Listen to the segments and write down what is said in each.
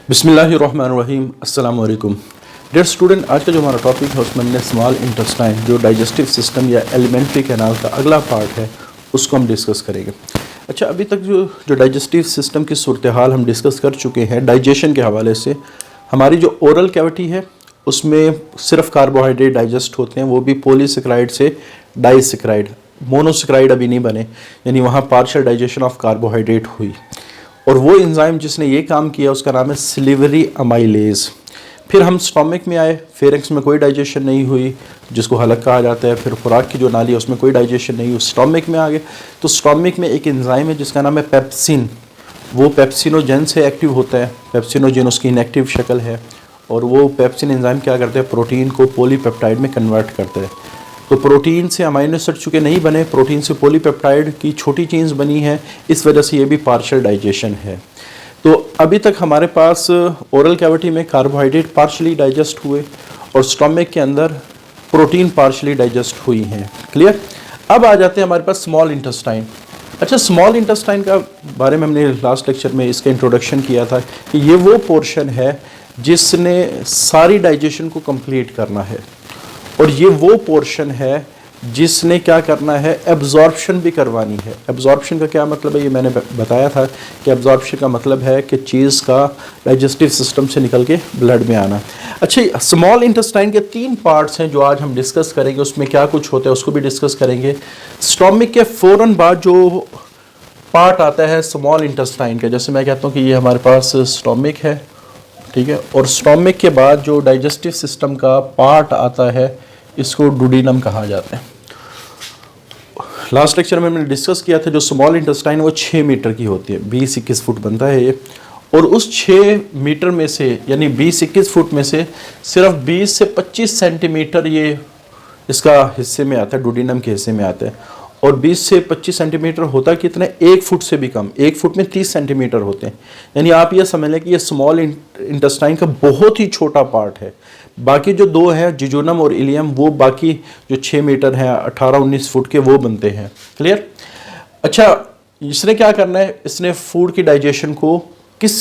बिस्मिल्लाहिर्रहमानिर्रहीम, अस्सलाम वालेकुम। डियर स्टूडेंट, आज का जो हमारा टॉपिक है उसमें हमने स्मॉल इंटेस्टाइन जो डाइजेस्टिव सिस्टम या एलिमेंट्री कैनाल का अगला पार्ट है उसको हम डिस्कस करेंगे। अच्छा, अभी तक जो डाइजेस्टिव सिस्टम की सूरत हाल हम डिस्कस कर चुके हैं डाइजेशन के हवाले से। हमारी जो ओरल कैविटी है उसमें सिर्फ कार्बोहाइड्रेट डाइजेस्ट होते हैं, वो भी पॉलीसेकेराइड से डाइसेकेराइड, मोनोसेकेराइड अभी नहीं बने, यानी वहाँ पार्शियल डाइजेशन ऑफ कार्बोहाइड्रेट हुई। और वो एंजाइम जिसने ये काम किया उसका नाम है सिलिवरी अमाइलेज। फिर हम स्टोमिक में आए, फेरिंक्स में कोई डाइजेशन नहीं हुई जिसको हलक कहा जाता है। फिर खुराक की जो नाली है उसमें कोई डाइजेशन नहीं हुई। स्टोमिक में आ गए तो स्टोमिक में एक एंजाइम है जिसका नाम है पेप्सिन। वो पेप्सिनोजेन से एक्टिव होता है, पेप्सिनोजेन उसकी इनएक्टिव शक्ल है। और वो पेप्सिन एंजाइम क्या करते हैं, प्रोटीन को पॉलीपेप्टाइड में कन्वर्ट करते हैं। तो प्रोटीन से अमाइनो एसिड चूँकि नहीं बने, प्रोटीन से पॉलीपेप्टाइड की छोटी चेन्स बनी है, इस वजह से ये भी पार्शियल डाइजेशन है। तो अभी तक हमारे पास ओरल कैविटी में कार्बोहाइड्रेट पार्शियली डाइजेस्ट हुए और स्टोमिक के अंदर प्रोटीन पार्शियली डाइजेस्ट हुई हैं। क्लियर। अब आ जाते हैं हमारे पास स्मॉल इंटेस्टाइन। अच्छा, स्मॉल इंटेस्टाइन का बारे में हमने लास्ट लेक्चर में इसका इंट्रोडक्शन किया था कि ये वो पोर्शन है जिसने सारी डाइजेशन को कंप्लीट करना है, और ये वो पोर्शन है जिसने क्या करना है, एब्जॉर्प्शन भी करवानी है। एब्जॉर्प्शन का क्या मतलब है, ये मैंने बताया था कि एब्जॉर्प्शन का मतलब है कि चीज़ का डाइजेस्टिव सिस्टम से निकल के ब्लड में आना। अच्छा, स्मॉल इंटेस्टाइन के 3 पार्ट्स हैं जो आज हम डिस्कस करेंगे, उसमें क्या कुछ होता है उसको भी डिस्कस करेंगे। स्टोमिक के फ़ौरन बाद जो पार्ट आता है स्मॉल इंटेस्टाइन का, जैसे मैं कहता हूँ कि ये हमारे पास स्टोमिक है, ठीक है, और स्टोमिक के बाद जो डाइजेस्टिव सिस्टम का पार्ट आता है इसको डुडीनम कहा जाता है। लास्ट लेक्चर में हमने डिस्कस किया था जो स्मॉल इंटेस्टाइन वो 6 मीटर की होती है, 20-21 फुट बनता है ये। और उस 6 मीटर में से यानी 20-21 फुट में से सिर्फ 20 से 25 सेंटीमीटर ये इसका हिस्से में आता है, डुडीनम के हिस्से में आता है। और 20 से 25 सेंटीमीटर होता कितना, 1 फुट से भी कम। 1 फुट में 30 सेंटीमीटर होते हैं। यानी आप ये समझ लें कि ये स्मॉल इंटेस्टाइन का बहुत ही छोटा पार्ट है। बाकी जो 2 हैं, जिजोनम और इलियम, वो बाकी जो 6 मीटर हैं 18-19 फुट के, वो बनते हैं। क्लियर। अच्छा, इसने क्या करना है, इसने फूड की डाइजेशन को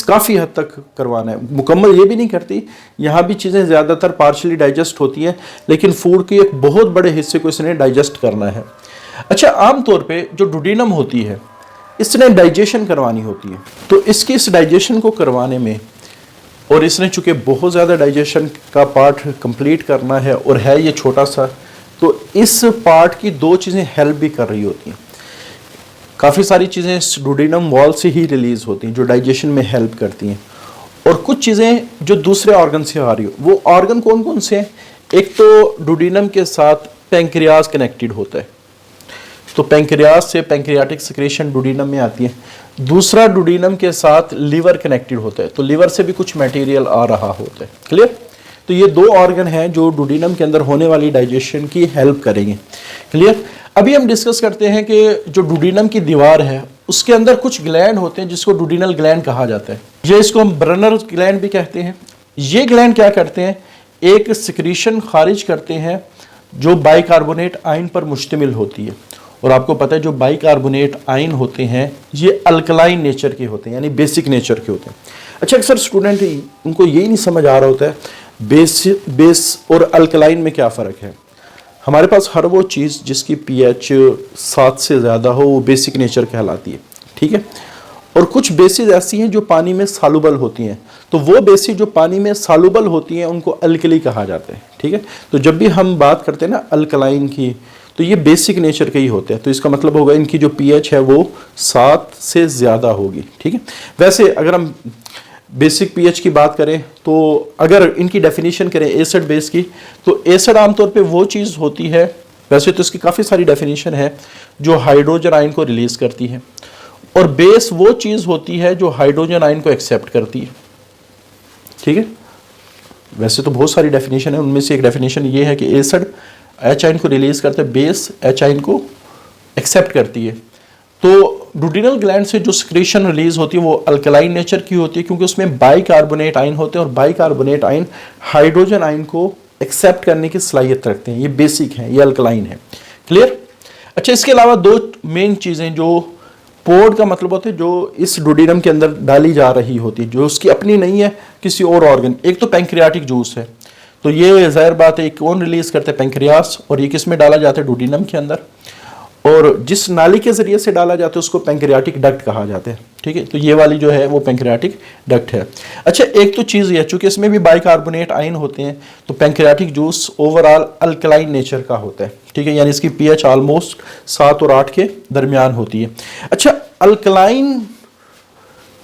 काफ़ी हद तक करवाना है। मुकम्मल ये भी नहीं करती, यहाँ भी चीज़ें ज़्यादातर पार्शियली डाइजेस्ट होती हैं, लेकिन फूड के एक बहुत बड़े हिस्से को इसने डाइजेस्ट करना है। अच्छा, आमतौर पे जो डुडीनम होती है इसने डाइजेशन करवानी होती है, तो इसकी इस डाइजेशन को करवाने में, और इसने चूँकि बहुत ज़्यादा डाइजेशन का पार्ट कंप्लीट करना है और है ये छोटा सा, तो इस पार्ट की 2 चीज़ें हेल्प भी कर रही होती हैं। काफ़ी सारी चीज़ें इस डुडीनम वॉल से ही रिलीज़ होती हैं जो डाइजेशन में हेल्प करती हैं, और कुछ चीज़ें जो दूसरे ऑर्गन से आ रही हो। वो ऑर्गन कौन कौन से हैं, एक तो डुडीनम के साथ पैंक्रियाज कनेक्टेड होता है, तो पैंक्रियाज से पैंक्रियाटिक सिक्रेशन डुडीनम में आती है। दूसरा, डुडीनम के साथ लीवर कनेक्टेड होता है, तो लीवर से भी कुछ मटेरियल आ रहा होता है। क्लियर। तो ये 2 ऑर्गन हैं जो डुडीनम के अंदर होने वाली डाइजेशन की हेल्प करेंगे। क्लियर। अभी हम डिस्कस करते हैं कि जो डुडीनम की दीवार है उसके अंदर कुछ ग्लैंड होते हैं जिसको डुडीनल ग्लैंड कहा जाता है, ये इसको हम ब्रनर ग्लैंड भी कहते हैं। ये ग्लैंड क्या करते हैं, एक सिक्रीशन खारिज करते हैं जो बाइकार्बोनेट आयन पर मुश्तमिल होती है। और आपको पता है जो बाइकार्बोनेट आयन होते हैं ये अल्कलाइन नेचर के होते हैं, यानी बेसिक नेचर के होते हैं। अच्छा, अक्सर स्टूडेंट उनको यही नहीं समझ आ रहा होता है बेस और अल्कलाइन में क्या फ़र्क है। हमारे पास हर वो चीज़ जिसकी pH 7 से ज़्यादा हो वो बेसिक नेचर कहलाती है, ठीक है। और कुछ बेसिस ऐसी हैं जो पानी में सालुबल होती हैं, तो वो बेसिस जो पानी में सालुबल होती हैं उनको अल्कली कहा जाता है, ठीक है। तो जब भी हम बात करते हैं ना अल्कलाइन की, तो ये बेसिक नेचर के ही होते हैं, तो इसका मतलब होगा इनकी जो pH है वो 7 से ज़्यादा होगी, ठीक है। वैसे अगर हम बेसिक pH की बात करें तो अगर इनकी डेफिनेशन करें एसिड बेस की, तो एसिड आमतौर पे वो चीज़ होती है, वैसे तो इसकी काफ़ी सारी डेफिनेशन है, जो हाइड्रोजन आयन को रिलीज़ करती है, और बेस वो चीज़ होती है जो हाइड्रोजन आयन को एक्सेप्ट करती है, ठीक है। वैसे तो बहुत सारी डेफिनेशन है, उनमें से एक डेफिनेशन ये है कि एसिड H आयन को रिलीज करते हैं, बेस H आयन को एक्सेप्ट करती है। तो डुडीनल ग्लैंड से जो सिक्रेशन रिलीज होती है वो अल्कलाइन नेचर की होती है, क्योंकि उसमें बाइकार्बोनेट आयन होते हैं और बाइकार्बोनेट आयन हाइड्रोजन आयन को एक्सेप्ट करने की सलाहियत रखते हैं। ये बेसिक है, ये अल्कलाइन है। क्लियर। अच्छा, इसके अलावा 2 मेन चीज़ें जो पोर्ड का मतलब होता है जो इस डुओडेनम के अंदर डाली जा रही होती है, जो उसकी अपनी नहीं है, किसी और ऑर्गन। एक तो पैंक्रियाटिक जूस है, तो ये जाहिर बात है कौन रिलीज करते हैं, पैंक्रियास, और ये किस में डाला जाता है, डुओडेनम के अंदर, और जिस नाली के जरिए से डाला जाता है उसको पैंक्रियाटिक डक्ट कहा जाता है। ठीक है, तो ये वाली जो है वो पैंक्रियाटिक डक्ट है। अच्छा, एक तो चीज़ ये, चूंकि इसमें भी बाइकार्बोनेट आयन होते हैं, तो pancreatic juice overall alkaline nature का होता है। ठीक है, यानी इसकी पीएच ऑलमोस्ट 7 और 8 के दरमियान होती है। अच्छा, अल्कलाइन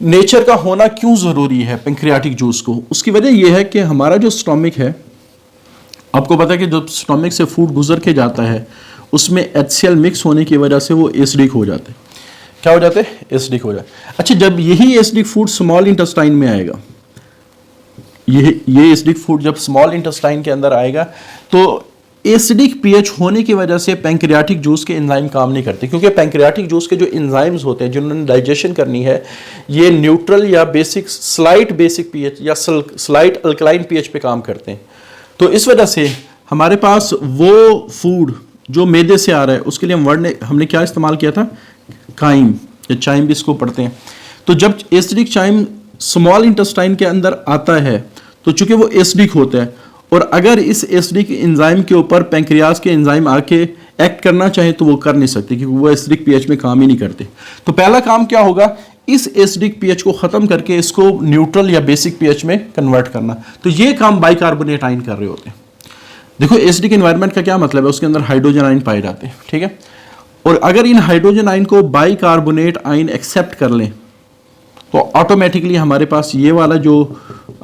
नेचर का होना क्यों ज़रूरी है पैंक्रियाटिक जूस को? उसकी वजह यह है कि हमारा जो स्टोमिक है, आपको पता है कि जब स्टोमिक से फूड गुजर के जाता है उसमें HCl मिक्स होने की वजह से वो एसिडिक हो जाते हैं। क्या हो जाते हैं? एसिडिक हो जाते हैं। अच्छा, जब यही एसिडिक फूड स्मॉल इंटेस्टाइन में आएगा, ये एसिडिक फूड जब स्मॉल इंटेस्टाइन के अंदर आएगा तो एसिडिक पीएच होने की वजह से पैंक्रियाटिक जूस के एंजाइम काम नहीं करते, क्योंकि पैंक्रियाटिक जूस के जो एंजाइम्स होते हैं जिन्होंने डाइजेशन करनी है, ये न्यूट्रल या बेसिक, स्लाइट बेसिक पीएच या स्लाइट अल्कलाइन पीएच पे काम करते हैं। तो इस वजह से हमारे पास वो फूड जो मैदे से आ रहा है उसके लिए हमने क्या इस्तेमाल किया था, काइम या चाइम भी इसको पढ़ते हैं। तो जब एसिडिक चाइम स्मॉल इंटेस्टाइन के अंदर आता है तो चूंकि वो एसिडिक होता है, और अगर इस एसिडिक एंजाइम के ऊपर पैंक्रियास के एंजाइम आके एक्ट करना चाहे तो वो कर नहीं सकते, क्योंकि वो एसिडिक पीएच में काम ही नहीं करते। तो पहला काम क्या होगा, इस एसिडिक पीएच को खत्म करके इसको न्यूट्रल या बेसिक पीएच में कन्वर्ट करना। तो ये काम बाइकार्बोनेट आयन कर रहे होते हैं। देखो, एसिडिक एनवायरनमेंट का क्या मतलब है, उसके अंदर हाइड्रोजन आयन पाए जाते हैं। ठीक है, और अगर इन हाइड्रोजन आयन को बाइकार्बोनेट आयन एक्सेप्ट कर लें तो ऑटोमेटिकली हमारे पास ये वाला जो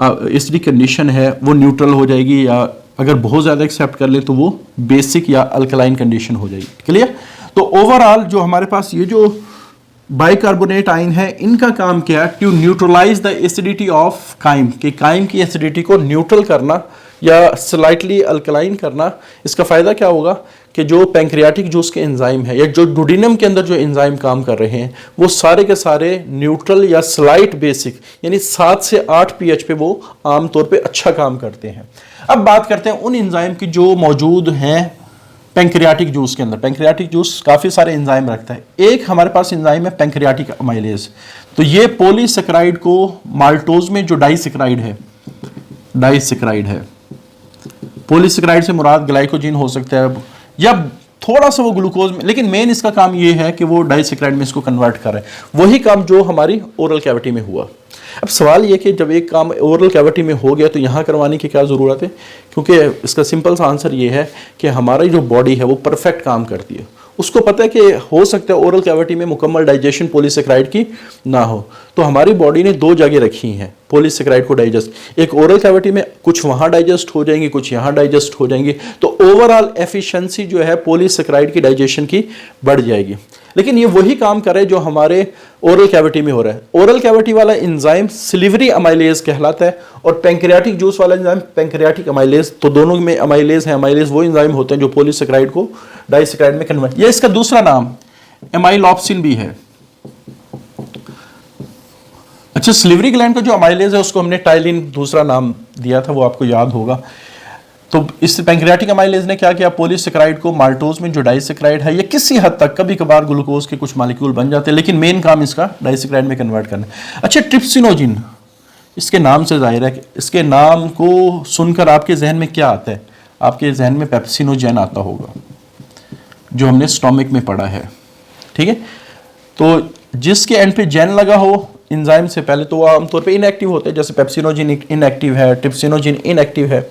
एसिडिक कंडीशन है वो न्यूट्रल हो जाएगी, या अगर बहुत ज़्यादा एक्सेप्ट कर लें तो वो बेसिक या अल्कलाइन कंडीशन हो जाएगी। क्लियर? तो ओवरऑल जो हमारे पास ये जो बाइकार्बोनेट आयन है, इनका काम क्या है, to neutralise the acidity of chyme, कि काइम की एसिडिटी को न्यूट्रल करना या स्लाइटली अल्कलाइन करना। इसका फ़ायदा क्या होगा कि जो पैंक्रियाटिक जूस के एंजाइम है या जो डुओडेनम के अंदर जो एंजाइम काम कर रहे हैं वो सारे के सारे न्यूट्रल या स्लाइट बेसिक यानी 7 से 8 पीएच पे वो आमतौर पे अच्छा काम करते हैं। अब बात करते हैं उन एंजाइम की जो मौजूद हैं पैंक्रियाटिक जूस के अंदर। पैंक्रियाटिक जूस काफ़ी सारे एंजाइम रखता है। एक हमारे पास एंजाइम है पैंक्रियाटिक अमाइलेज। तो ये पॉलीसेकेराइड को माल्टोज में जो डाइसेकेराइड है, पॉलीसेकेराइड से मुराद ग्लाइकोजीन हो सकता है या थोड़ा सा वो ग्लूकोज में, लेकिन मेन इसका काम ये है कि वो डाइसेकेराइड में इसको कन्वर्ट कर रहे हैं। वही काम जो हमारी ओरल कैविटी में हुआ। अब सवाल ये कि जब एक काम ओरल कैविटी में हो गया तो यहाँ करवाने की क्या ज़रूरत है, क्योंकि इसका सिंपल सा आंसर ये है कि हमारी जो बॉडी है वो परफेक्ट काम करती है। उसको पता है कि हो सकता है ओरल कैविटी में मुकम्मल डाइजेशन पॉलीसेकेराइड की ना हो, तो हमारी बॉडी ने 2 जगह रखी हैं पॉलीसेकेराइड को डाइजेस्ट। एक ओरल कैविटी में, कुछ वहाँ डाइजेस्ट हो जाएंगी, कुछ यहाँ डाइजेस्ट हो जाएंगी। तो ओवरऑल एफिशिएंसी जो है पॉलीसेकेराइड की डाइजेशन की बढ़ जाएगी। लेकिन ये वही काम करे जो हमारे ओरल कैविटी में हो रहा है। ओरल कैविटी वाला एंजाइम सिलिवरी अमाइलेज कहलाता है और पैंक्रियाटिक जूस वाला एंजाइम पैंक्रियाटिक अमाइलेज। तो दोनों में अमाइलेज है। अमाइलेज वो एंजाइम होते हैं जो पॉलीसेकेराइड को डाइसेकेराइड में कन्वर्ट, ये इसका दूसरा नाम एमाइलोप्सिन भी है। अच्छा, सिलिवरी ग्लैंड का जो अमाइलेज है उसको हमने टाइलिन दूसरा नाम दिया था, वो आपको याद होगा। तो इस पैंक्रियाटिक अमाइलेज ने क्या किया, पॉलीसेकेराइड को माल्टोज में जो डाइसेकेराइड है, ये किसी हद तक कभी कभार ग्लूकोज के कुछ मॉलिक्यूल बन जाते हैं, लेकिन मेन काम इसका डाइसेकेराइड में कन्वर्ट करना है। अच्छा, ट्रिप्सिनोजिन, इसके नाम से जाहिर है कि इसके नाम को सुनकर आपके जहन में क्या आता है, आपके जहन में पेप्सिनोजेन आता होगा जो हमने स्टोमिक में पढ़ा है। ठीक है, तो जिसके एंड पे जेन लगा हो एंजाइम से पहले तो वो आमतौर पे इनएक्टिव होते हैं, जैसे पेप्सिनोजिन इनएक्टिव है, ट्रिप्सिनोजिन इनएक्टिव है।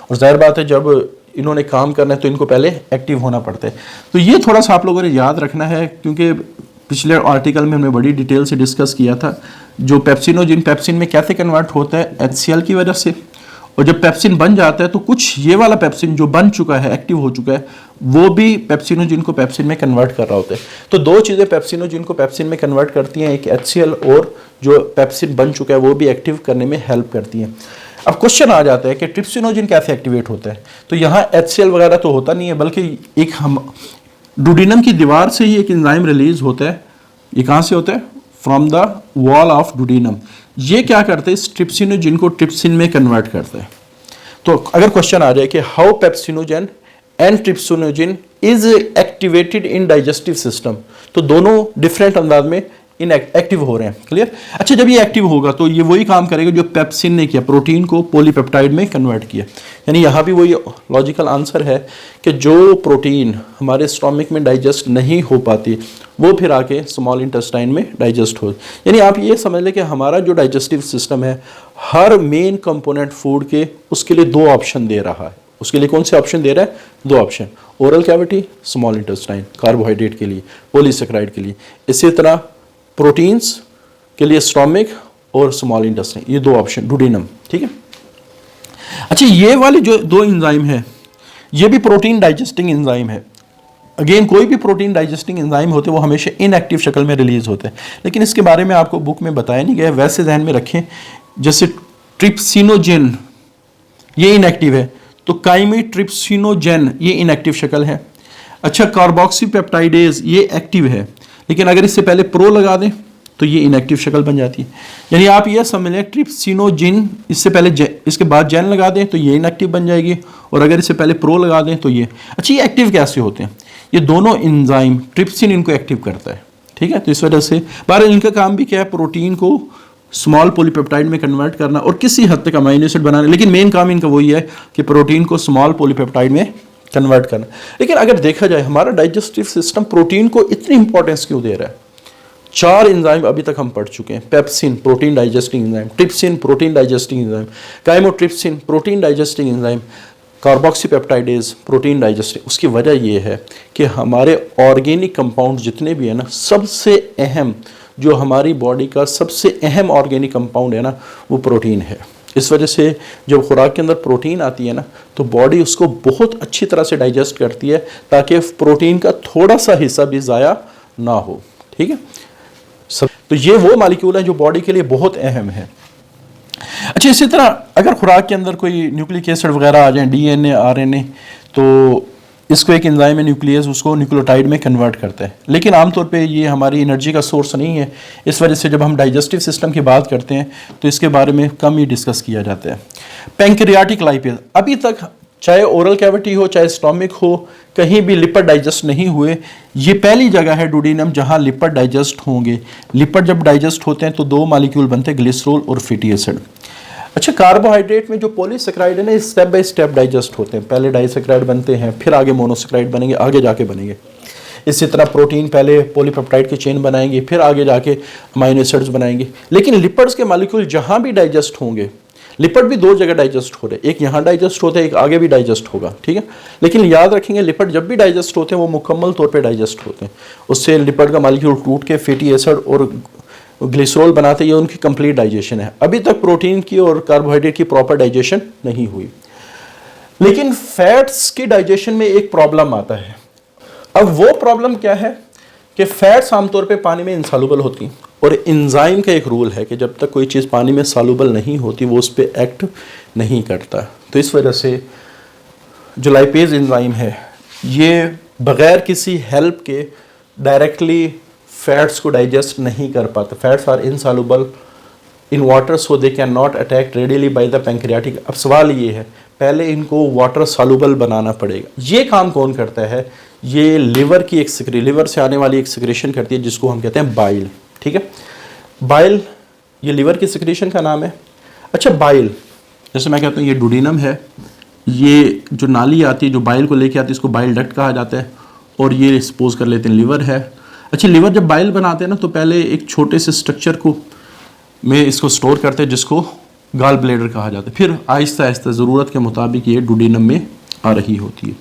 और जाहिर बात है जब इन्होंने काम करना है तो इनको पहले एक्टिव होना पड़ता है। तो ये थोड़ा सा आप लोगों ने याद रखना है, क्योंकि पिछले आर्टिकल में हमने बड़ी डिटेल से डिस्कस किया था जो पेप्सिनोजिन पेप्सिन में कैसे कन्वर्ट होता है, HCl की वजह से। और जब पेप्सिन बन जाता है तो कुछ ये वाला पेप्सिन जो बन चुका है, एक्टिव हो चुका है, वो भी पेप्सिनोजिन को पेप्सिन में कन्वर्ट कर रहा होता है। तो 2 चीज़ें पेप्सिनोजिन को पेप्सिन में कन्वर्ट करती हैं, एक HCl और जो पेप्सिन बन चुका है वो भी एक्टिव करने में हेल्प करती हैं। अब क्वेश्चन आ जाता है कि ट्रिप्सिनोजिन कैसे एक्टिवेट होता है। तो यहाँ HCl वगैरह तो होता नहीं है, बल्कि एक हम डुओडेनम की दीवार से ही एक एंजाइम रिलीज होता है। ये कहाँ से होता है, from the wall of duodenum. ये क्या करते हैं, इस ट्रिप्सिनोजिन को ट्रिप्सिन में कन्वर्ट करते हैं। तो अगर क्वेश्चन आ जाए कि how pepsinogen and trypsinogen is activated in digestive system. तो दोनों डिफरेंट अंदाज में एक्टिव हो रहे हैं। क्लियर? अच्छा, जब ये एक्टिव होगा तो ये वही काम करेगा जो पेप्सिन ने किया, प्रोटीन को पॉलीपेप्टाइड में कन्वर्ट किया। यानी यहाँ भी वही लॉजिकल आंसर है कि जो प्रोटीन हमारे स्टोमिक में डाइजेस्ट नहीं हो पाती वो फिर आके स्मॉल इंटेस्टाइन में डाइजेस्ट हो। यानी आप ये समझ लें कि हमारा जो डाइजेस्टिव सिस्टम है हर मेन कंपोनेंट फूड के उसके लिए दो ऑप्शन दे रहा है। उसके लिए कौन से ऑप्शन दे रहा है? दो option, oral cavity, small intestine, carbohydrate के लिए, पॉलीसेकेराइड के लिए। इसी तरह प्रोटीन्स के लिए स्टोमिक और स्मॉल इंटेस्टाइन, ये दो ऑप्शन, डुडेनम। ठीक है। अच्छा, ये वाले जो दो एंजाइम है ये भी प्रोटीन डाइजेस्टिंग एंजाइम है। अगेन, कोई भी प्रोटीन डाइजेस्टिंग एंजाइम होते हैं वो हमेशा इनएक्टिव शक्ल में रिलीज होते हैं, लेकिन इसके बारे में आपको बुक में बताया नहीं गया, वैसे ध्यान में रखें। जैसे ट्रिप्सिनोजेन ये इनएक्टिव है, तो काइमेट्रिप्सिनोजेन ये इनएक्टिव शक्ल है। अच्छा, कार्बोक्सीपेप्टाइडेज ये एक्टिव है, लेकिन अगर इससे पहले प्रो लगा दें तो ये इनएक्टिव शक्ल बन जाती है। यानी आप ये समझ लें ट्रिप्सिनोजिन इससे पहले इसके बाद जैन लगा दें तो ये इनएक्टिव बन जाएगी, और अगर इससे पहले प्रो लगा दें तो ये। अच्छा, ये एक्टिव कैसे होते हैं? ये दोनों एंजाइम, ट्रिप्सिन इनको एक्टिव करता है। ठीक है, तो इस वजह से बाहर इनका काम भी क्या है? प्रोटीन को स्मॉल पॉलीपेप्टाइड में कन्वर्ट करना और किसी हद तक अमाइनो एसिड बनाना, लेकिन मेन काम इनका वही है कि प्रोटीन को स्मॉल पॉलीपेप्टाइड में कन्वर्ट करना। लेकिन अगर देखा जाए हमारा डाइजेस्टिव सिस्टम प्रोटीन को इतनी इंपॉर्टेंस क्यों दे रहा है? 4 एंजाइम अभी तक हम पढ़ चुके हैं। Pepsin protein digesting enzyme, trypsin protein digesting enzyme, chymotrypsin protein digesting enzyme, carboxypeptidase protein digesting. उसकी वजह यह है कि हमारे ऑर्गेनिक कंपाउंड जितने भी है ना, सबसे अहम जो हमारी बॉडी का सबसे अहम ऑर्गेनिक कंपाउंड है ना वो प्रोटीन है। इस वजह से जब खुराक के अंदर प्रोटीन आती है ना तो बॉडी उसको बहुत अच्छी तरह से डाइजेस्ट करती है ताकि प्रोटीन का थोड़ा सा हिस्सा भी ज़ाया ना हो। ठीक है, तो ये वो मालिक्यूल है जो बॉडी के लिए बहुत अहम है। अच्छा, इसी तरह अगर खुराक के अंदर कोई न्यूक्लिक एसिड वगैरह आ जाए, डीएनए, आरएनए, तो इसको एक एंजाइम है न्यूक्लियस, उसको न्यूक्लियोटाइड में कन्वर्ट करता है। लेकिन आमतौर पे ये हमारी एनर्जी का सोर्स नहीं है, इस वजह से जब हम डाइजेस्टिव सिस्टम की बात करते हैं तो इसके बारे में कम ही डिस्कस किया जाता है। पैंक्रियाटिक लाइपेज, अभी तक चाहे ओरल कैविटी हो चाहे स्टोमिक हो, कहीं भी लिपिड डाइजेस्ट नहीं हुए। ये पहली जगह है डुडेनम जहाँ लिपिड डाइजेस्ट होंगे। लिपिड जब डाइजेस्ट होते हैं तो दो मॉलिक्यूल बनते हैं, ग्लिसरॉल और फैटी एसिड। अच्छा, कार्बोहाइड्रेट में जो पॉलीसेकेराइड है ना, स्टेप बाय स्टेप डाइजेस्ट होते हैं। पहले डाइसेकेराइड बनते हैं, फिर आगे मोनोसेकेराइड बनेंगे, आगे जाके बनेंगे। इसी तरह प्रोटीन पहले पॉलीपेप्टाइड की चेन बनाएंगे, फिर आगे जाके अमाइनो एसिड्स बनाएंगे। लेकिन लिपिड्स के मॉलिक्यूल जहाँ भी डाइजेस्ट होंगे, लिपिड भी दो जगह डाइजेस्ट हो रहे हैं, एक यहाँ डाइजेस्ट होता है, एक आगे भी डाइजेस्ट होगा। ठीक है, लेकिन याद रखेंगे लिपिड जब भी डाइजेस्ट होते हैं वो मुकम्मल तौर पे डाइजेस्ट होते हैं। उससे लिपिड का मॉलिक्यूल टूट के फैटी एसिड और ग्लिसरॉल बनाते, ये उनकी कंप्लीट डाइजेशन है। अभी तक प्रोटीन की और कार्बोहाइड्रेट की प्रॉपर डाइजेशन नहीं हुई। लेकिन फैट्स की डाइजेशन में एक प्रॉब्लम आता है। अब वो प्रॉब्लम क्या है कि फैट्स आमतौर पे पानी में इंसॉल्युबल होती हैं, और एंजाइम का एक रूल है कि जब तक कोई चीज़ पानी में सॉल्युबल नहीं होती वो उस पर एक्ट नहीं करता। तो इस वजह से जो लाइपेज एंजाइम है ये बग़ैर किसी हेल्प के डायरेक्टली फैट्स को डाइजेस्ट नहीं कर पाते। Fats are insoluble in water so they can not attack readily by the pancreatic. अब सवाल ये है, पहले इनको वाटर सॉल्युबल बनाना पड़ेगा। ये काम कौन करता है? ये लिवर की लिवर से आने वाली एक सिक्रेशन करती है जिसको हम कहते हैं बाइल। ठीक है, बाइल ये लिवर की सिक्रेशन का नाम है। अच्छा, बाइल जैसे मैं कहता हूँ ये डुडेनम है, ये जो नाली आती है जो बाइल को लेके आती है इसको बाइल डक्ट कहा जाता है, और ये सपोज कर लेते हैं लिवर है। अच्छा, लिवर जब बाइल बनाते हैं ना तो पहले एक छोटे से स्ट्रक्चर को में इसको स्टोर करते हैं जिसको गाल ब्लैडर कहा जाता है। फिर आहिस्ता आहिस्ता ज़रूरत के मुताबिक ये डुडेनम में आ रही होती है।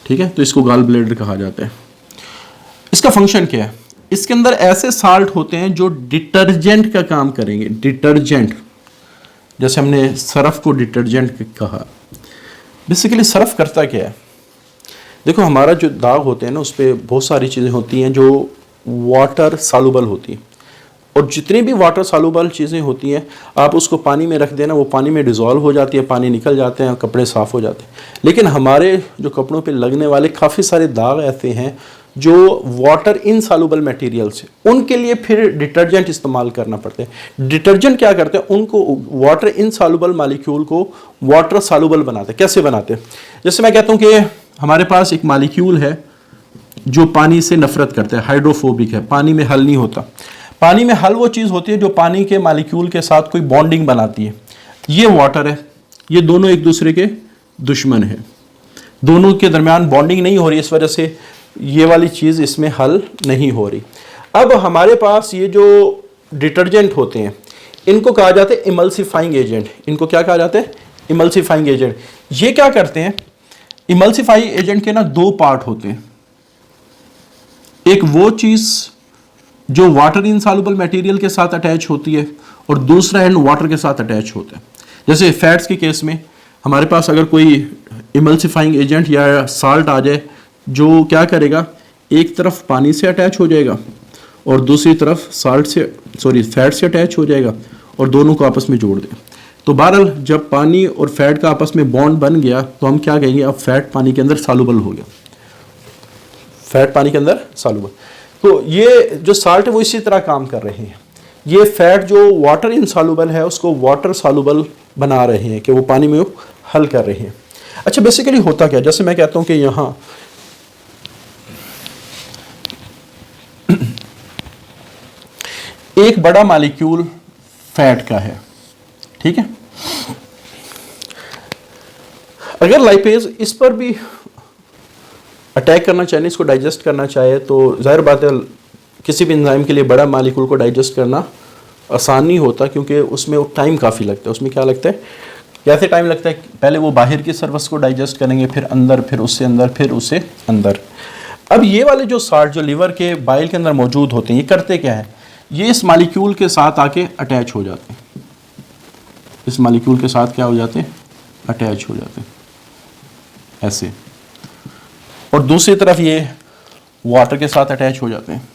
ठीक है, तो इसको गाल ब्लैडर कहा जाता है। इसका फंक्शन क्या है? इसके अंदर ऐसे साल्ट होते हैं जो डिटर्जेंट का काम करेंगे। डिटर्जेंट, जैसे हमने सरफ को डिटर्जेंट कहा, बेसिकली सरफ करता क्या है? देखो, हमारा जो दाग होते हैं ना उस पर बहुत सारी चीज़ें होती हैं जो वाटर सॉल्युबल होती हैं, और जितनी भी वाटर सॉल्युबल चीज़ें होती हैं आप उसको पानी में रख देना, वो पानी में डिज़ोल्व हो जाती है, पानी निकल जाते हैं, कपड़े साफ़ हो जाते हैं। लेकिन हमारे जो कपड़ों पे लगने वाले काफ़ी सारे दाग ऐसे हैं जो वाटर इनसॉल्युबल मटेरियल्स हैं, उनके लिए फिर डिटर्जेंट इस्तेमाल करना पड़ता है। डिटर्जेंट क्या करते हैं? उनको वाटर इनसॉल्युबल मॉलिक्यूल को वाटर सॉल्युबल बनाते हैं। कैसे बनाते हैं? जैसे मैं कहता हूँ कि हमारे पास एक मॉलिक्यूल है जो पानी से नफरत करता है, हाइड्रोफोबिक है, पानी में हल नहीं होता। पानी में हल वो चीज़ होती है जो पानी के मालिक्यूल के साथ कोई बॉन्डिंग बनाती है। ये वाटर है, ये दोनों एक दूसरे के दुश्मन है, दोनों के दरमियान बॉन्डिंग नहीं हो रही, इस वजह से ये वाली चीज़ इसमें हल नहीं हो रही। अब हमारे पास ये जो डिटर्जेंट होते हैं इनको कहा जाता है इमल्सिफाइंग एजेंट। इनको क्या कहा जाता है? Emulsifying agent. ये क्या करते हैं? इमल्सिफाइंग एजेंट के ना दो पार्ट होते हैं। एक वो चीज़ जो वाटर इनसॉल्युबल मटेरियल के साथ अटैच होती है और दूसरा एंड वाटर के साथ अटैच होता है। जैसे फैट्स के केस में हमारे पास अगर कोई इमल्सिफाइंग एजेंट या साल्ट आ जाए जो क्या करेगा, एक तरफ पानी से अटैच हो जाएगा और दूसरी तरफ फैट से अटैच हो जाएगा और दोनों को आपस में जोड़ दे। तो बहरहाल जब पानी और फैट का आपस में बॉन्ड बन गया तो हम क्या कहेंगे, अब फैट पानी के अंदर सॉल्युबल हो गया, फैट पानी के अंदर सॉल्युबल। तो ये जो साल्ट है वो इसी तरह काम कर रहे हैं। ये फैट जो वाटर इनसॉल्युबल है उसको वाटर सॉल्युबल बना रहे हैं कि वो पानी में हल कर रहे हैं। अच्छा, बेसिकली होता क्या, जैसे मैं कहता हूं कि यहां एक बड़ा मॉलिक्यूल फैट का है, ठीक है। अगर लाइपेज इस पर भी अटैक करना चाहे, इसको डाइजेस्ट करना चाहे, तो जाहिर बात है किसी भी एंजाइम के लिए बड़ा मॉलिक्यूल को डाइजेस्ट करना आसान नहीं होता, क्योंकि उसमें टाइम काफ़ी लगता है। उसमें क्या लगता है, कैसे टाइम लगता है, पहले वो बाहर की सरफेस को डाइजेस्ट करेंगे, फिर अंदर, फिर उससे अंदर, फिर उससे अंदर। अब ये वाले जो साल्ट जो लीवर के बाइल के अंदर मौजूद होते हैं, ये करते क्या है, ये इस मॉलिक्यूल के साथ आके अटैच हो जाते हैं, इस मॉलिक्यूल के साथ क्या हो जाते हैं, अटैच हो जाते हैं ऐसे, और दूसरी तरफ ये वाटर के साथ अटैच हो जाते हैं,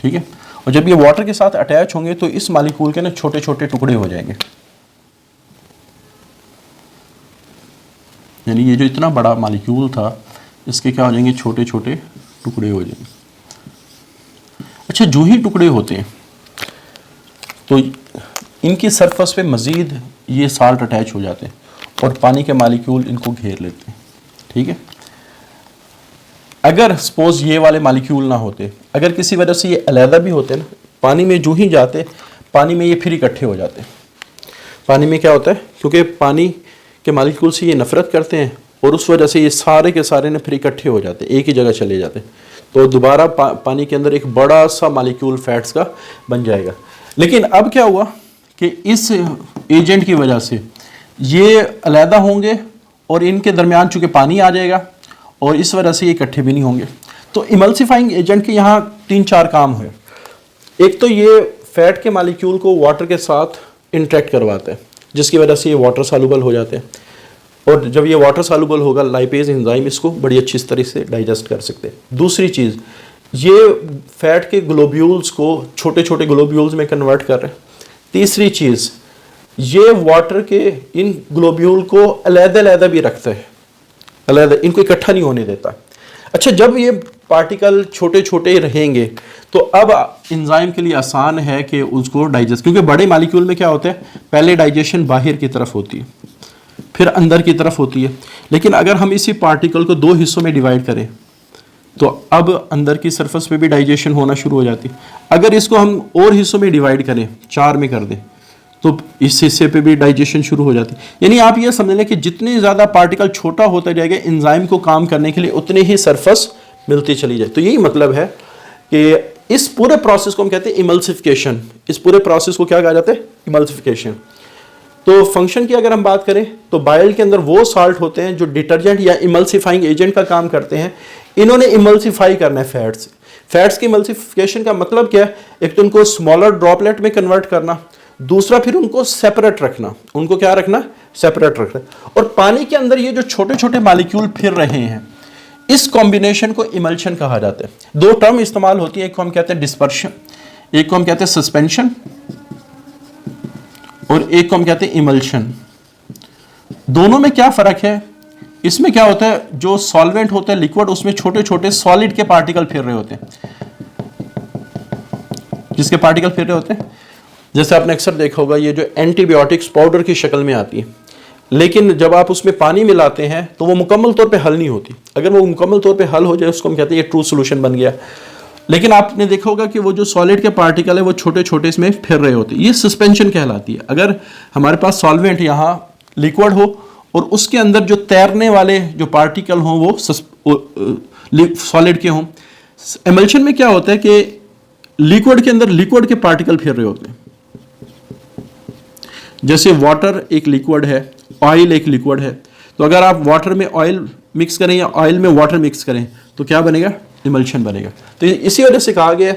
ठीक है। और जब ये वाटर के साथ अटैच होंगे तो इस मॉलिक्यूल के ना छोटे छोटे टुकड़े हो जाएंगे, यानी ये जो इतना बड़ा मॉलिक्यूल था इसके क्या हो जाएंगे, छोटे छोटे टुकड़े हो जाएंगे। अच्छा, जो ही टुकड़े होते हैं तो इनकी सरफेस पे मज़ीद ये साल्ट अटैच हो जाते हैं और पानी के मॉलिक्यूल इनको घेर लेते हैं, ठीक है। अगर सपोज ये वाले मॉलिक्यूल ना होते, अगर किसी वजह से ये अलहदा भी होते ना, पानी में जो ही जाते, पानी में ये फिर इकट्ठे हो जाते। पानी में क्या होता है, क्योंकि पानी के मॉलिक्यूल से ये नफरत करते हैं और उस वजह से ये सारे के सारे ना फिर इकट्ठे हो जाते, एक ही जगह चले जाते, तो दोबारा पानी के अंदर एक बड़ा सा मॉलिक्यूल फैट्स का बन जाएगा। लेकिन अब क्या हुआ कि इस एजेंट की वजह से ये अलहदा होंगे और इनके दरमियान चूँकि पानी आ जाएगा और इस वजह से ये इकट्ठे भी नहीं होंगे। तो इमल्सिफाइंग एजेंट के यहाँ 3-4 काम है। एक तो ये फैट के मॉलिक्यूल को वाटर के साथ इंटरेक्ट करवाता है, जिसकी वजह से ये वाटर सॉल्युबल हो जाते हैं, और जब ये वाटर सॉल्युबल होगा लाइपेज एंजाइम इसको बड़ी अच्छी तरह से डाइजेस्ट कर सकते हैं। दूसरी चीज़, ये फैट के ग्लोब्यूल्स को छोटे छोटे ग्लोब्यूल्स में कन्वर्ट कर रहे हैं। तीसरी चीज़, ये वाटर के इन ग्लोब्यूल को अलग-अलग भी रखता है, अलग, इनको इकट्ठा नहीं होने देता। अच्छा, जब ये पार्टिकल छोटे छोटे रहेंगे तो अब एंजाइम के लिए आसान है कि उसको डाइजेस्ट, क्योंकि बड़े मॉलिक्यूल में क्या होता है, पहले डाइजेशन बाहर की तरफ होती है, फिर अंदर की तरफ होती है। लेकिन अगर हम इसी पार्टिकल को 2 हिस्सों में डिवाइड करें तो अब अंदर की सरफेस पे भी डाइजेशन होना शुरू हो जाती है। अगर इसको हम और हिस्सों में डिवाइड करें, 4 में कर दें, तो इस हिस्से पे भी डाइजेशन शुरू हो जाती है। यानी आप ये समझ लें कि जितनी ज़्यादा पार्टिकल छोटा होता जाएगा एंजाइम को काम करने के लिए उतनी ही सरफेस मिलती चली जाए। तो यही मतलब है कि इस पूरे प्रोसेस को हम कहते हैं इमल्सिफिकेशन। इस पूरे प्रोसेस को क्या कहा जाता है, इमल्सिफिकेशन। तो फंक्शन की अगर हम बात करें तो बाइल के अंदर वो साल्ट होते हैं जो डिटर्जेंट या इमल्सिफाइंग एजेंट का काम करते हैं। इन्होंने इमल्सिफाई करना है फैट्स। फैट्स की इमल्सिफिकेशन का मतलब क्या है, एक तो उनको स्मॉलर ड्रॉपलेट में कन्वर्ट करना, दूसरा फिर उनको सेपरेट रखना। उनको क्या रखना, सेपरेट रखना। और पानी के अंदर ये जो छोटे छोटे मॉलिक्यूल फिर रहे हैं, इस कॉम्बिनेशन को इमल्शन कहा जाता है। 2 टर्म इस्तेमाल होती है, एक को हम कहते हैं डिस्पर्शन, एक को हम कहते हैं सस्पेंशन, और एक को हम कहते हैं इमल्शन। दोनों में क्या फर्क है, इसमें क्या होता है, जो सॉल्वेंट होता है लिक्विड, उसमें छोटे छोटे सॉलिड के पार्टिकल फिर रहे होते हैं। किसके पार्टिकल फिर रहे होते हैं, जैसे आपने अक्सर देखा होगा ये जो एंटीबायोटिक्स पाउडर की शक्ल में आती है, लेकिन जब आप उसमें पानी मिलाते हैं तो वो मुकम्मल तौर पे हल नहीं होती। अगर वो मुकम्मल तौर पे हल हो जाए उसको हम कहते हैं ये ट्रू सोल्यूशन बन गया। लेकिन आपने देखा होगा कि वो जो सॉलिड के पार्टिकल है वो छोटे छोटे इसमें फिर रहे होते हैं, ये सस्पेंशन कहलाती है। अगर हमारे पास सॉल्वेंट यहाँ लिक्विड हो और उसके अंदर जो तैरने वाले जो पार्टिकल हों वो सॉलिड के हों, एमल्शन में क्या होता है कि लिक्विड के अंदर लिक्विड के पार्टिकल फिर रहे होते हैं। जैसे वाटर एक लिक्विड है, ऑयल एक लिक्विड है, तो अगर आप वाटर में ऑयल मिक्स करें या ऑयल में वाटर मिक्स करें तो क्या बनेगा? इमल्शन बनेगा। तो इसी वजह से कहा गया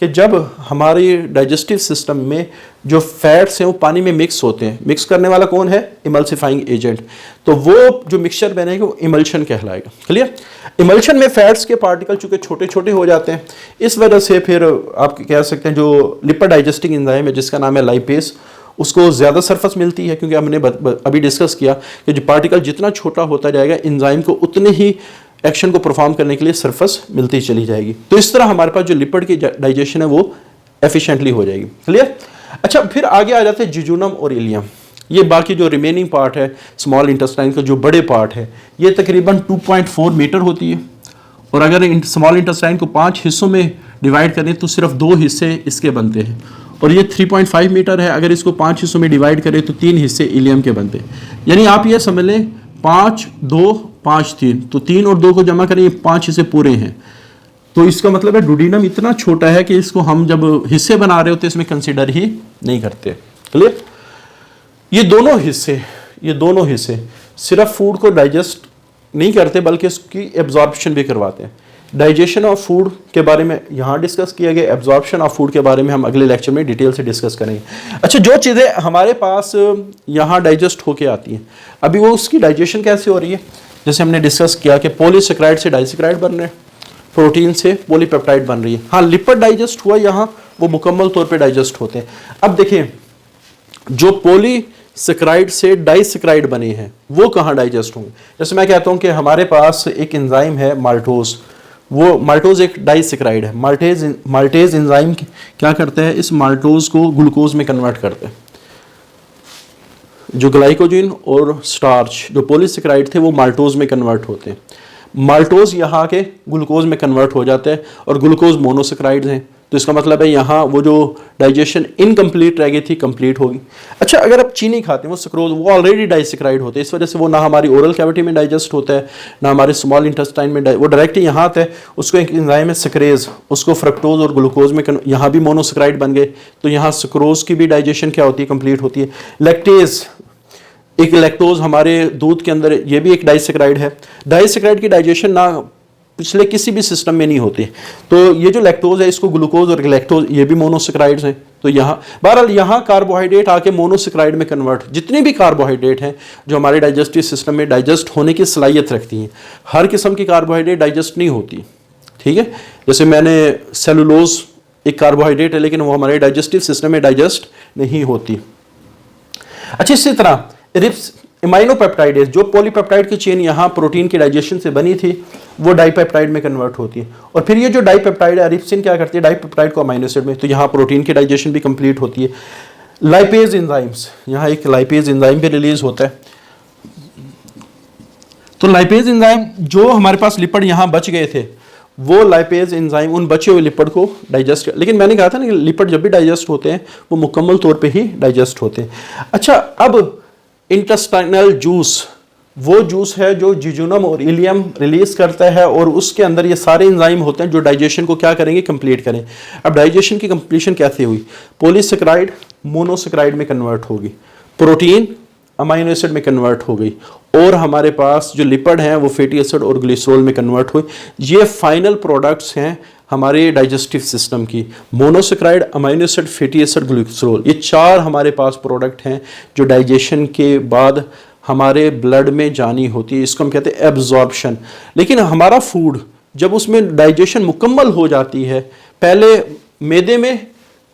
कि जब हमारे डाइजेस्टिव सिस्टम में जो फैट्स हैं वो पानी में मिक्स होते हैं, मिक्स करने वाला कौन है? Emulsifying agent. तो वो जो मिक्सचर बनेगा वो इमल्शन कहलाएगा। क्लियर? इमल्शन में फैट्स के पार्टिकल चूंकि छोटे छोटे हो जाते हैं, इस वजह से फिर आप कह सकते हैं जो लिपिड डाइजेस्टिंग एंजाइम है जिसका नाम है लाइपेज, उसको ज़्यादा सरफेस मिलती है, क्योंकि हमने अभी डिस्कस किया कि जो पार्टिकल जितना छोटा होता जाएगा एंजाइम को उतने ही एक्शन को परफॉर्म करने के लिए सरफेस मिलती चली जाएगी। तो इस तरह हमारे पास जो लिपिड की डाइजेशन है वो एफिशिएंटली हो जाएगी। क्लियर? अच्छा, फिर आगे आ जाते हैं जिजूनम और इलियम। ये बाकी जो रिमेनिंग पार्ट है स्मॉल इंटेस्टाइन का जो बड़े पार्ट है ये तकरीबन 2.4 मीटर होती है, और अगर स्मॉल इंटेस्टाइन को 5 हिस्सों में डिवाइड करें तो सिर्फ 2 हिस्से इसके बनते हैं, और ये 3.5 मीटर है। अगर इसको 5 हिस्सों में डिवाइड करें तो 3 हिस्से इलियम के बनते हैं। यानी आप ये समझ लें 5, 2, 5, 3, तो 3 और 2 को जमा करें ये 5 हिस्से पूरे हैं। तो इसका मतलब है डुडीनम इतना छोटा है कि इसको हम जब हिस्से बना रहे होते हैं इसमें कंसिडर ही नहीं करते। क्लियर? ये दोनों हिस्से सिर्फ फूड को डाइजेस्ट नहीं करते बल्कि इसकी एब्जॉर्प्शन भी करवाते हैं। डाइजेशन ऑफ फूड के बारे में यहाँ डिस्कस किया गया, एब्जॉर्प्शन ऑफ फूड के बारे में हम अगले लेक्चर में डिटेल से डिस्कस करेंगे। अच्छा, जो चीज़ें हमारे पास यहाँ डाइजेस्ट होके आती हैं अभी वो उसकी डाइजेशन कैसे हो रही है? जैसे हमने डिस्कस किया कि पॉलीसेकेराइड से डाइसेकेराइड बन रहे हैं, प्रोटीन से पॉलीपेप्टाइड बन रही है। हाँ, लिपिड डाइजेस्ट हुआ यहाँ, वो मुकम्मल तौर पे डाइजेस्ट होते हैं। अब देखिए जो पॉलीसेकेराइड से डाइसेकेराइड बने हैं वो कहाँ डाइजेस्ट होंगे? जैसे मैं कहता हूँ कि हमारे पास एक एंजाइम है माल्टोज, वो माल्टोज एक डाइसेकेराइड है। माल्टेज एंजाइम क्या करता है? इस माल्टोज को ग्लूकोज में कन्वर्ट करता है। जो ग्लाइकोजन और स्टार्च जो पॉलीसेकेराइड थे वो माल्टोज में कन्वर्ट होते हैं। माल्टोज यहाँ के ग्लूकोज में कन्वर्ट हो जाता है और ग्लूकोज मोनोसेकेराइड्स हैं। तो इसका मतलब है यहाँ वो जो डाइजेशन इनकम्प्लीट रह गई थी कंप्लीट होगी। अच्छा, अगर आप चीनी खाते हैं वो सक्रोज, वो ऑलरेडी डाइसेकेराइड होते हैं, इस वजह से वो ना हमारी ओरल कैविटी में डाइजेस्ट होता है ना हमारे स्मॉल इंटेस्टाइन में, वो डायरेक्ट यहाँ आता है। उसको एक एंजाइम है सक्रेज, उसको फ्रक्टोज और ग्लूकोज में यहाँ भी मोनोसेकेराइड बन गए, तो यहाँ सक्रोज की भी डाइजेशन क्या होती है? कंप्लीट होती है। लैक्टेज, एक लैक्टोज हमारे दूध के अंदर, ये भी एक डाइसेकेराइड है। डाइसेकेराइड की डाइजेशन ना पिछले किसी भी सिस्टम में नहीं होती। तो ये जो लैक्टोज है इसको ग्लूकोज और लैक्टोज ये भी मोनोसेकेराइड्स हैं। तो यहाँ बहरहाल यहाँ कार्बोहाइड्रेट आके मोनोसेकेराइड में कन्वर्ट, जितने भी कार्बोहाइड्रेट हैं जो हमारे डाइजेस्टिव सिस्टम में डाइजेस्ट होने की सलाहियत रखती हैं, हर किस्म की कार्बोहाइड्रेट डाइजेस्ट नहीं होती। ठीक है, जैसे मैंने सेलुलोज एक कार्बोहाइड्रेट है लेकिन वो हमारे डाइजेस्टिव सिस्टम में डाइजेस्ट नहीं होती। अच्छा, इसी तरह रिप्स इमाइनोपेप्टाइडेज जो पॉलीपेप्टाइड की चेन यहाँ प्रोटीन के डाइजेशन से बनी थी वो डाइपेप्टाइड में कन्वर्ट होती है, और फिर ये जो डाइपेप्टाइड है रिप्सिन क्या करती है? डाइपेप्टाइड को अमीनो एसिड में, तो यहाँ प्रोटीन की डाइजेशन भी कंप्लीट होती है। लाइपेज एंजाइम्स, यहाँ एक लाइपेज एंजाइम भी रिलीज होता है। तो लाइपेज एंजाइम जो हमारे पास लिपिड यहाँ बच गए थे वो लाइपेज एंजाइम उन बचे हुए लिपिड को डाइजेस्ट, लेकिन मैंने कहा था ना कि लिपिड जब भी डाइजेस्ट होते हैं वो मुकम्मल तौर पर ही डाइजेस्ट होते हैं। अच्छा, अब इंटेस्टाइनल जूस वो जूस है जो जिजूनम और इलियम रिलीज करता है, और उसके अंदर ये सारे एंजाइम होते हैं जो डाइजेशन को क्या करेंगे? कंप्लीट करें। अब डाइजेशन की कंप्लीशन कैसे हुई? पॉलीसेकेराइड मोनोसेकेराइड में कन्वर्ट होगी, प्रोटीन अमीनो एसिड में कन्वर्ट हो गई, और हमारे पास जो लिपिड हैं वो फैटी एसिड और ग्लिसरॉल में कन्वर्ट हुई। ये फाइनल प्रोडक्ट्स हैं हमारे डाइजेस्टिव सिस्टम की। Monosaccharide, amino acid, fatty acid, glycerol, ये 4 हमारे पास प्रोडक्ट हैं जो डाइजेशन के बाद हमारे ब्लड में जानी होती है। इसको हम कहते हैं एब्जॉर्प्शन। लेकिन हमारा फूड जब उसमें डाइजेशन मुकम्मल हो जाती है, पहले मैदे में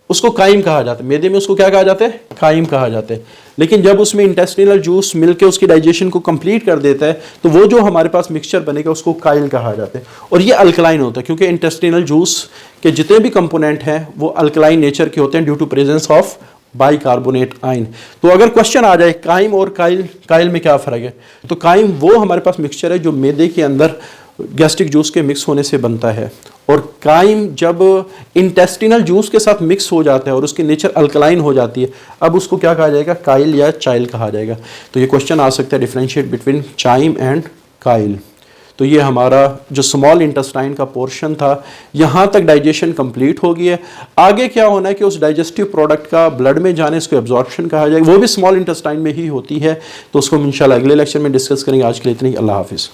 उसको काइम कहा जाता है, मैदे में उसको क्या कहा जाता है? काइम कहा जाता है। लेकिन जब उसमें इंटेस्टिनल जूस मिलके उसकी डाइजेशन को कंप्लीट कर देता है तो वो जो हमारे पास मिक्सचर बनेगा उसको काइल कहा जाता है, और ये अल्कलाइन होता है क्योंकि इंटेस्टिनल जूस के जितने भी कंपोनेंट हैं वो अल्कलाइन नेचर के होते हैं due to presence of bicarbonate ion. तो अगर क्वेश्चन आ जाए काइम और काइल, काइल में क्या फ़र्क है, तो काइम वो हमारे पास मिक्सचर है जो मैदे के अंदर गैस्ट्रिक जूस के मिक्स होने से बनता है, और काइम जब इंटेस्टिनल जूस के साथ मिक्स हो जाता है और उसकी नेचर अल्कलाइन हो जाती है, अब उसको क्या कहा जाएगा, काइल या चाइल कहा जाएगा। तो ये क्वेश्चन आ सकता है differentiate between chyme and Kyle. तो ये हमारा जो स्मॉल इंटेस्टाइन का पोर्शन था, यहाँ तक डाइजेशन कंप्लीट हो गई है। आगे क्या होना है कि उस डाइजेस्टिव प्रोडक्ट का ब्लड में जाने, इसको एब्जॉर्प्शन कहा जाएगा, वो भी स्मॉल इंटेस्टाइन में ही होती है। तो उसको हम इंशाल्लाह अगले लेक्चर में डिस्कस करेंगे। आज के लिए इतनी, अल्लाह हाफिज़।